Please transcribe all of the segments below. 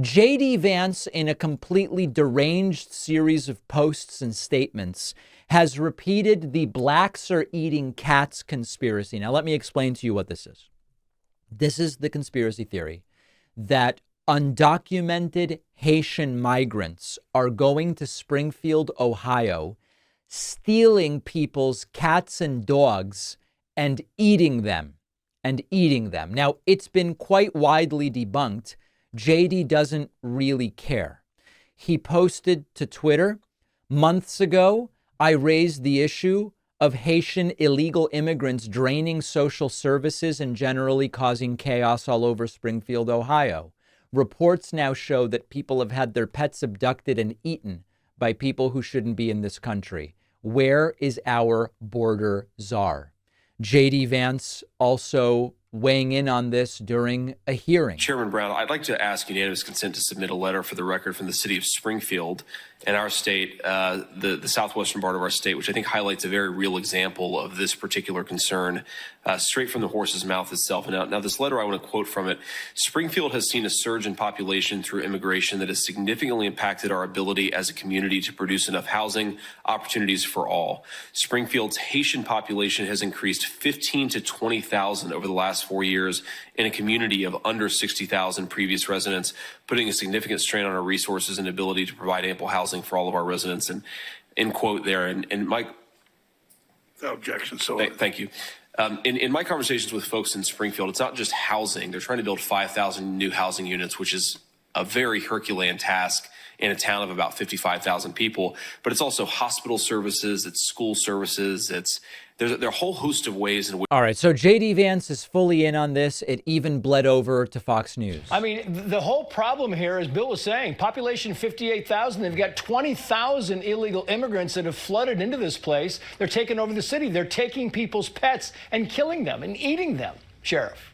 J.D. Vance, in a completely deranged series of posts and statements, has repeated the blacks are eating cats conspiracy. Now, let me explain to you what this is. This is the conspiracy theory that undocumented Haitian migrants are going to Springfield, Ohio, stealing people's cats and dogs and eating them. Now, it's been quite widely debunked. JD doesn't really care. He posted to Twitter, months ago, I raised the issue of Haitian illegal immigrants draining social services and generally causing chaos all over Springfield, Ohio. Reports now show that people have had their pets abducted and eaten by people who shouldn't be in this country. Where is our border czar? J.D. Vance also weighing in on this during a hearing. Chairman Brown, I'd like to ask unanimous consent to submit a letter for the record from the city of Springfield and our state, the southwestern part of our state, which I think highlights a very real example of this particular concern, straight from the horse's mouth itself. Now, this letter, I want to quote from it. Springfield has seen a surge in population through immigration that has significantly impacted our ability as a community to produce enough housing opportunities for all. Springfield's Haitian population has increased 15 to 20,000 over the last 4 years in a community of under 60,000 previous residents, putting a significant strain on our resources and ability to provide ample housing for all of our residents. And end quote there. And Mike. Without objection. So thank you. In my conversations with folks in Springfield, it's not just housing. They're trying to build 5,000 new housing units, which is a very Herculean task in a town of about 55,000 people. But it's also hospital services, it's school services, there are a whole host of ways in which. All right, so J.D. Vance is fully in on this. It even bled over to Fox News. I mean, the whole problem here, as Bill was saying, population 58,000. They've got 20,000 illegal immigrants that have flooded into this place. They're taking over the city. They're taking people's pets and killing them and eating them, Sheriff.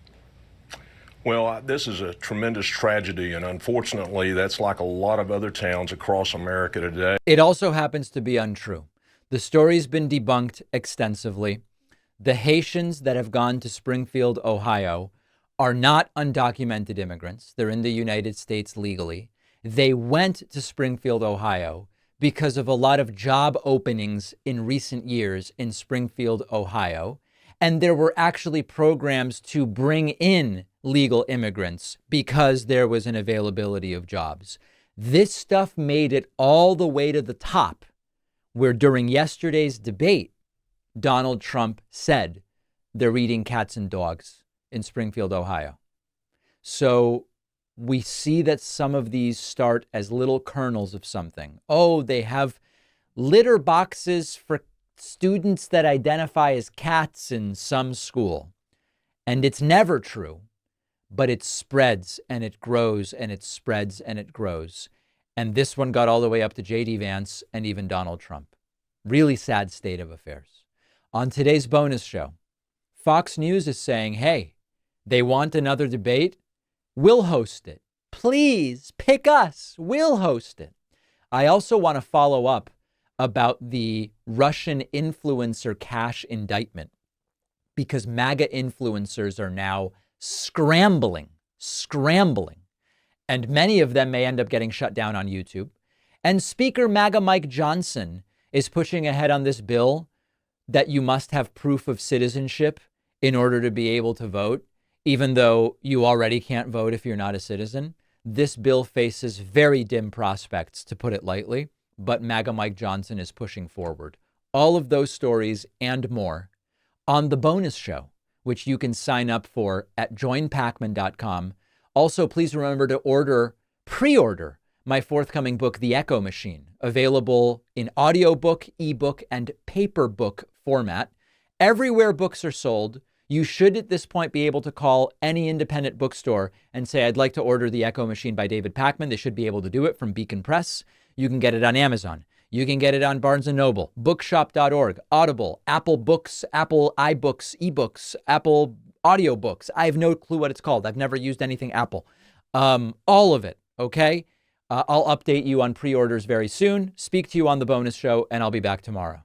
Well, this is a tremendous tragedy, and unfortunately, that's like a lot of other towns across America today. It also happens to be untrue. The story's been debunked extensively. The Haitians that have gone to Springfield, Ohio, are not undocumented immigrants. They're in the United States legally. They went to Springfield, Ohio, because of a lot of job openings in recent years in Springfield, Ohio. And there were actually programs to bring in legal immigrants because there was an availability of jobs. This stuff made it all the way to the top, where during yesterday's debate, Donald Trump said they're eating cats and dogs in Springfield, Ohio. So we see that some of these start as little kernels of something. Oh, they have litter boxes for students that identify as cats in some school. And it's never true, but it spreads and it grows and it spreads and it grows. And this one got all the way up to J.D. Vance and even Donald Trump. Really sad state of affairs. On today's bonus show, Fox News is saying, hey, they want another debate? We'll host it. Please pick us. We'll host it. I also want to follow up about the Russian influencer cash indictment, because MAGA influencers are now scrambling. And many of them may end up getting shut down on YouTube. And Speaker MAGA Mike Johnson is pushing ahead on this bill that you must have proof of citizenship in order to be able to vote, even though you already can't vote if you're not a citizen. This bill faces very dim prospects, to put it lightly, but MAGA Mike Johnson is pushing forward. All of those stories and more on the bonus show, which you can sign up for at joinpacman.com. Also, please remember to pre-order my forthcoming book, The Echo Machine, available in audiobook, ebook, and paper book format. Everywhere books are sold, you should at this point be able to call any independent bookstore and say, I'd like to order The Echo Machine by David Pakman. They should be able to do it from Beacon Press. You can get it on Amazon. You can get it on Barnes & Noble, bookshop.org, Audible, Apple Books, Apple iBooks, eBooks, Apple Audiobooks. I have no clue what it's called. I've never used anything Apple. All of it, okay? I'll update you on pre-orders very soon, speak to you on the bonus show, and I'll be back tomorrow.